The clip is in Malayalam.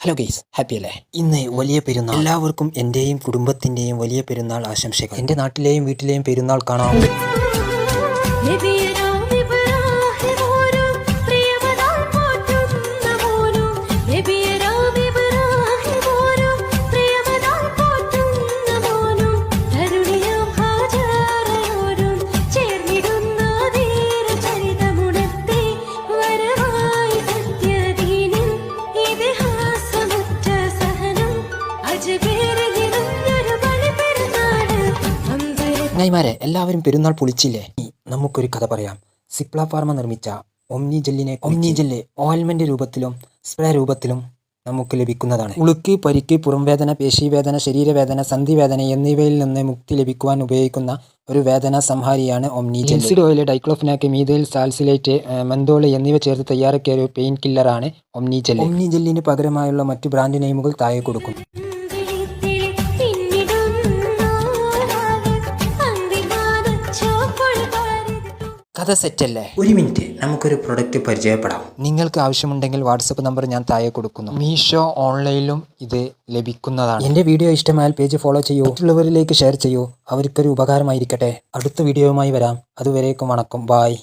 ഹലോ ഗൈസ്, ഹാപ്പി അല്ലേ? ഇന്ന് വലിയ പെരുന്നാൾ. എല്ലാവർക്കും എൻ്റെയും കുടുംബത്തിൻ്റെയും വലിയ പെരുന്നാൾ ആശംസകൾ. എൻ്റെ നാട്ടിലെയും വീട്ടിലെയും പെരുന്നാൾ കാണാം. ചങ്ങായിമാരെ, എല്ലാവരും പെരുന്നാൾ പൊളിച്ചില്ലേ? നമുക്കൊരു കഥ പറയാം. സിപ്ല ഫാർമ നിർമ്മിച്ച ഒമ്നി ജെല്ല് ഓയിൽമെന്റ് രൂപത്തിലും സ്പ്രേ രൂപത്തിലും നമുക്ക് ലഭിക്കുന്നതാണ്. ഉളുക്ക്, പരിക്ക്, പുറംവേദന, പേശീവേദന, ശരീരവേദന, സന്ധിവേദന എന്നിവയിൽ നിന്ന് മുക്തി ലഭിക്കുവാൻ ഉപയോഗിക്കുന്ന ഒരു വേദന സംഹാരിയാണ് Omni gel. Linseed oil, diclofenac, methyl salicylate, menthol എന്നിവ ചേർത്ത് തയ്യാറാക്കിയ ഒരു പെയിൻ കില്ലറാണ് ഒമ്നി ജെൽ. ഒമ്നി ജെല്ലിന് പകരമായുള്ള മറ്റ് ബ്രാൻഡ് നെയിമുകൾ താഴെ കൊടുക്കുന്നു. കഥ സെറ്റല്ലേ? ഒരു മിനിറ്റ്, നമുക്കൊരു പ്രൊഡക്റ്റ് പരിചയപ്പെടാം. നിങ്ങൾക്ക് ആവശ്യമുണ്ടെങ്കിൽ വാട്സപ്പ് നമ്പർ ഞാൻ താഴെ കൊടുക്കുന്നു. മീഷോ ഓൺലൈനിലും ഇത് ലഭിക്കുന്നതാണ്. എൻ്റെ വീഡിയോ ഇഷ്ടമായാൽ പേജ് ഫോളോ ചെയ്യൂ, മറ്റുള്ളവരിലേക്ക് ഷെയർ ചെയ്യൂ. അവർക്കൊരു ഉപകാരമായിരിക്കട്ടെ. അടുത്ത വീഡിയോയുമായി വരാം. അതുവരേക്കും വണക്കം, ബായ്.